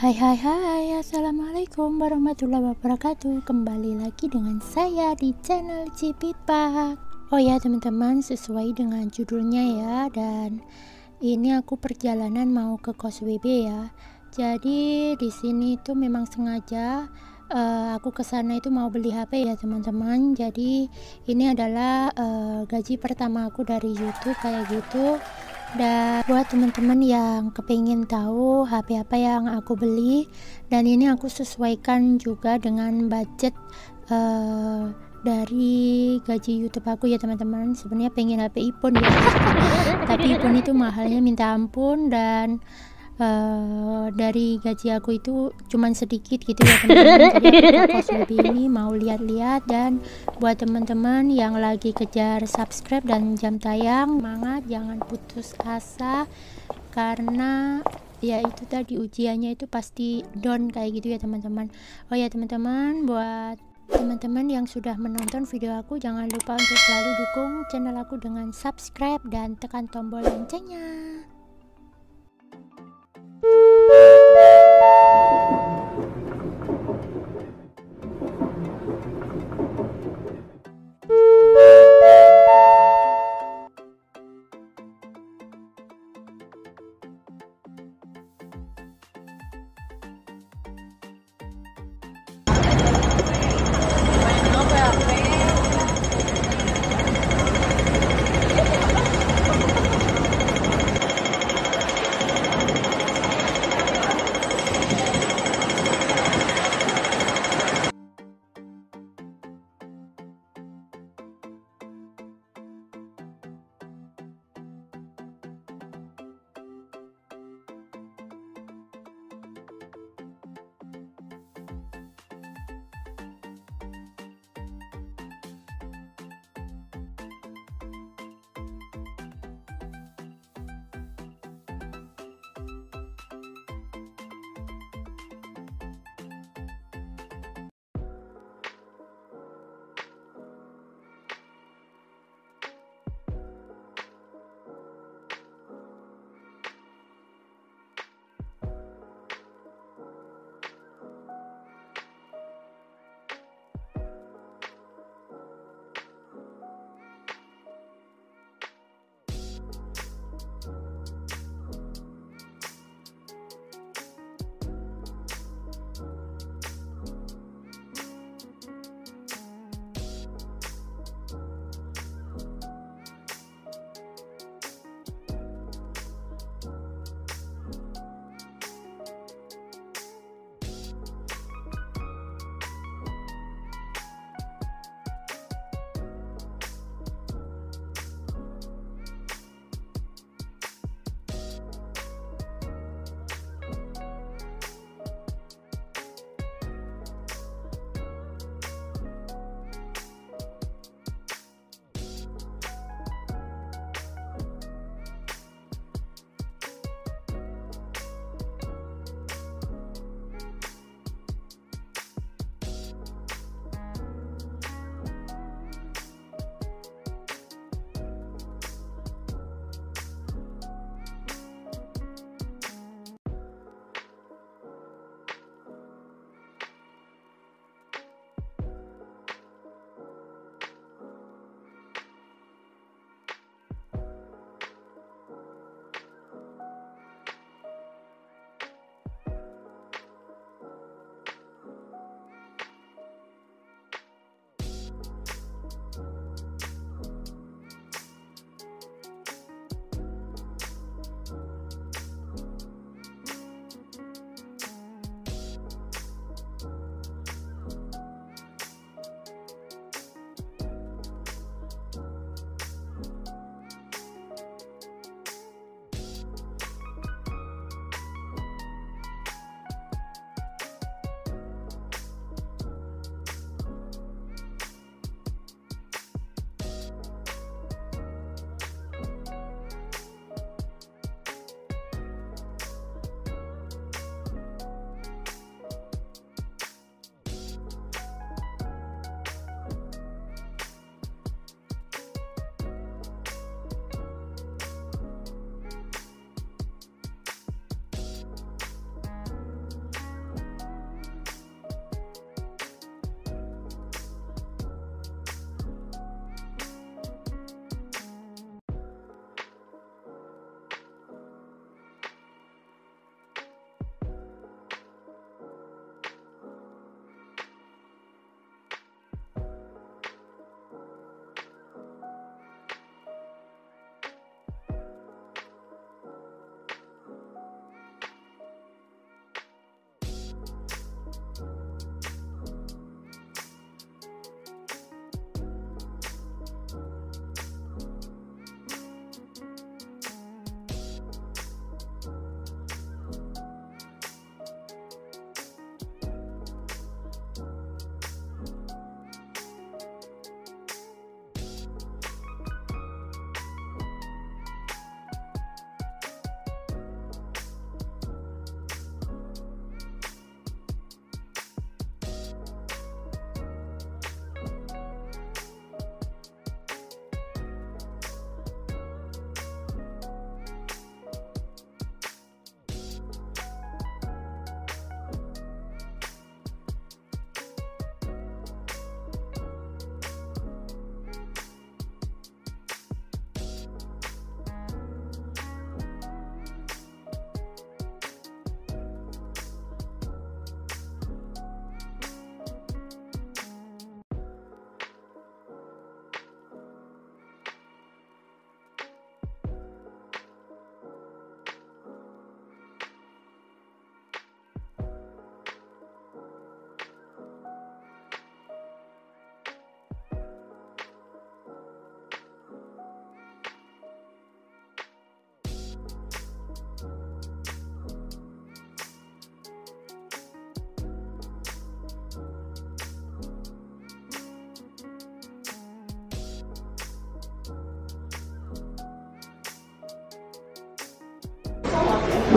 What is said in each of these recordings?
Hai, assalamualaikum warahmatullahi wabarakatuh. Kembali lagi dengan saya di channel Cipipak. Oh ya teman-teman, sesuai dengan judulnya ya, dan ini aku perjalanan mau ke kos WB ya. Jadi di sini itu memang sengaja aku kesana itu mau beli HP ya teman-teman. Jadi ini adalah gaji pertama aku dari YouTube kayak gitu. Dan buat teman-teman yang kepingin tahu HP apa yang aku beli, dan ini aku sesuaikan juga dengan budget dari gaji YouTube aku ya teman-teman. Sebenarnya pengen HP iPhone ya tapi iPhone itu mahalnya minta ampun, dan dari gaji aku itu cuman sedikit gitu ya teman-teman. Jadi aku ke kos WB ini mau lihat-lihat, dan buat teman-teman yang lagi kejar subscribe dan jam tayang, semangat, jangan putus asa, karena ya itu tadi ujiannya itu pasti down kayak gitu ya teman-teman. Oh ya teman-teman, buat teman-teman yang sudah menonton video aku, jangan lupa untuk selalu dukung channel aku dengan subscribe dan tekan tombol loncengnya.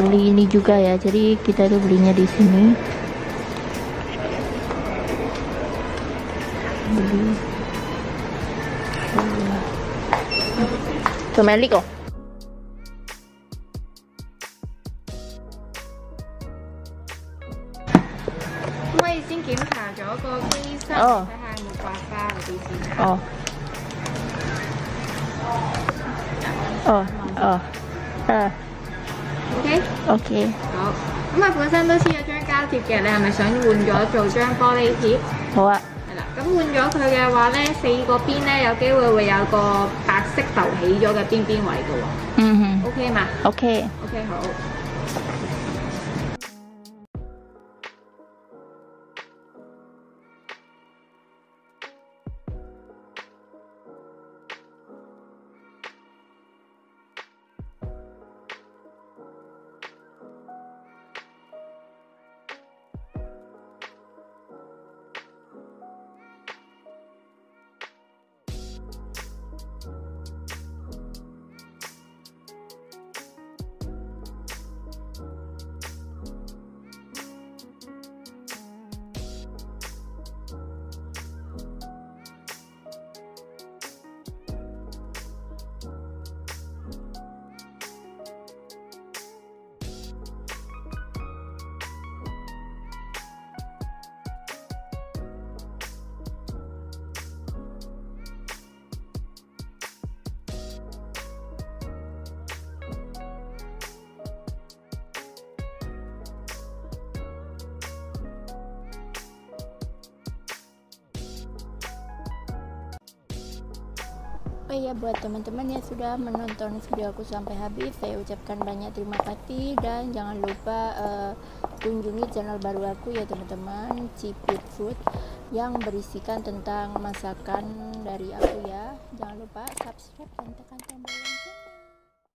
beli ini juga ya, jadi kita tuh belinya di sini. Beli. Meli kok. Oh. Oh. Oh. Oh. OK OK。好，咁啊本身都黐咗張膠貼嘅，你係咪想換咗做張玻璃貼？好啊。係啦，咁換咗佢嘅話咧，4個邊咧有機會會有個白色浮起咗嘅邊位嘅喎。嗯哼。OK 嘛 OK。OK 好。Oh iya, buat teman-teman yang sudah menonton video aku sampai habis, saya ucapkan banyak terima kasih, dan jangan lupa kunjungi channel baru aku ya teman-teman, Cipit Food, yang berisikan tentang masakan dari aku ya. Jangan lupa subscribe dan tekan tombol loncengnya.